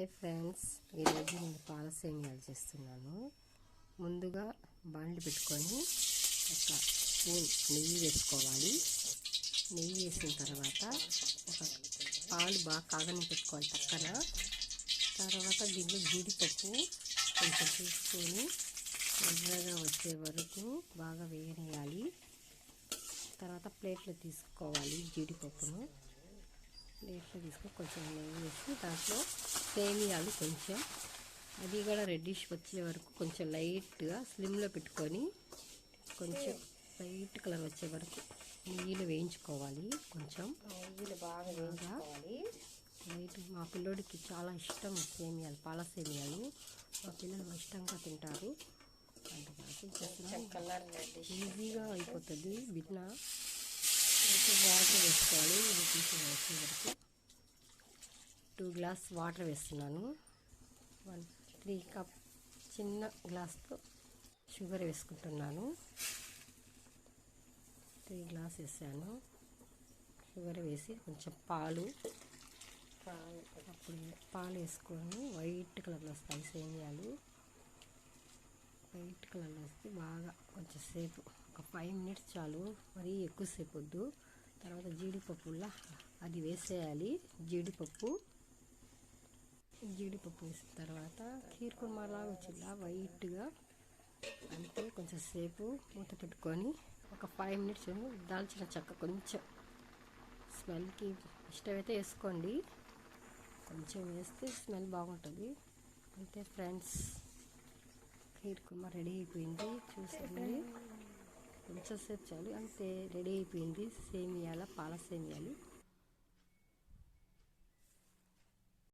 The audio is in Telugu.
హాయ్ ఫ్రెండ్స్, ఈరోజు నేను పాల సేమియాలు చేస్తున్నాను. ముందుగా బాండ్లు పెట్టుకొని ఒక స్పూన్ నెయ్యి వేసుకోవాలి. నెయ్యి వేసిన తర్వాత ఒక పాలు బాగా కాగని పెట్టుకోవాలి పక్కన. తర్వాత దీంట్లో జీడిపప్పు కొంచెం తీసుకొని ఎర్రగా వచ్చే వరకు బాగా వేయనేయాలి. తర్వాత ప్లేట్లో తీసుకోవాలి. జీడిపప్పును ప్లేట్లో తీసుకొని కొంచెం నెయ్యి వేసి దాంట్లో సేమియాలు కొంచెం అది కూడా రెడ్డిష్ వచ్చే వరకు కొంచెం లైట్గా స్లిమ్లో పెట్టుకొని కొంచెం లైట్ కలర్ వచ్చే వరకు నెయ్యిలు వేయించుకోవాలి. కొంచెం నెయ్యిలు బాగా వేయించుకోవాలి. లైట్ మా పిల్లోడికి చాలా ఇష్టం సేమియాలు, పాల సేమియాలు. మా పిల్లలు ఇష్టంగా తింటారు. ఈజీగా అయిపోతుంది. బిన్నా వాటర్ వేసుకోవాలి. ఇది తీసి వేసే వరకు 2 గ్లాస్ వాటర్ వేస్తున్నాను. 3 కప్ చిన్న గ్లాస్తో షుగర్ వేసుకుంటున్నాను. 3 గ్లాస్ వేసాను. షుగర్ వేసి కొంచెం పాలు అప్పుడు పాలు వేసుకొని వైట్ కలర్లో వస్తాయి సేమియాలు. వైట్ కలర్లో వస్తే బాగా కొంచెం సేపు ఒక 5 మినిట్స్ చాలు, మరీ ఎక్కువసేపు వద్దు. తర్వాత జీడిపప్పులా అది వేసేయాలి. జీడిపప్పు వేసిన తర్వాత ఖీర్ కుర్మాలాగా వచ్చిందా వైట్గా, అంతే. కొంచెం సేపు మూత పెట్టుకొని ఒక 5 మినిట్స్ దాల్చిన చెక్క కొంచెం స్మెల్కి ఇష్టమైతే వేసుకోండి. కొంచెం వేస్తే స్మెల్ బాగుంటుంది. అంతే ఫ్రెండ్స్, ఖీర్ కుర్మా రెడీ అయిపోయింది. చూసండి, కొంచెం సేపు చాలు, అంతే రెడీ అయిపోయింది. సేమియాల పాల సేమియాలు.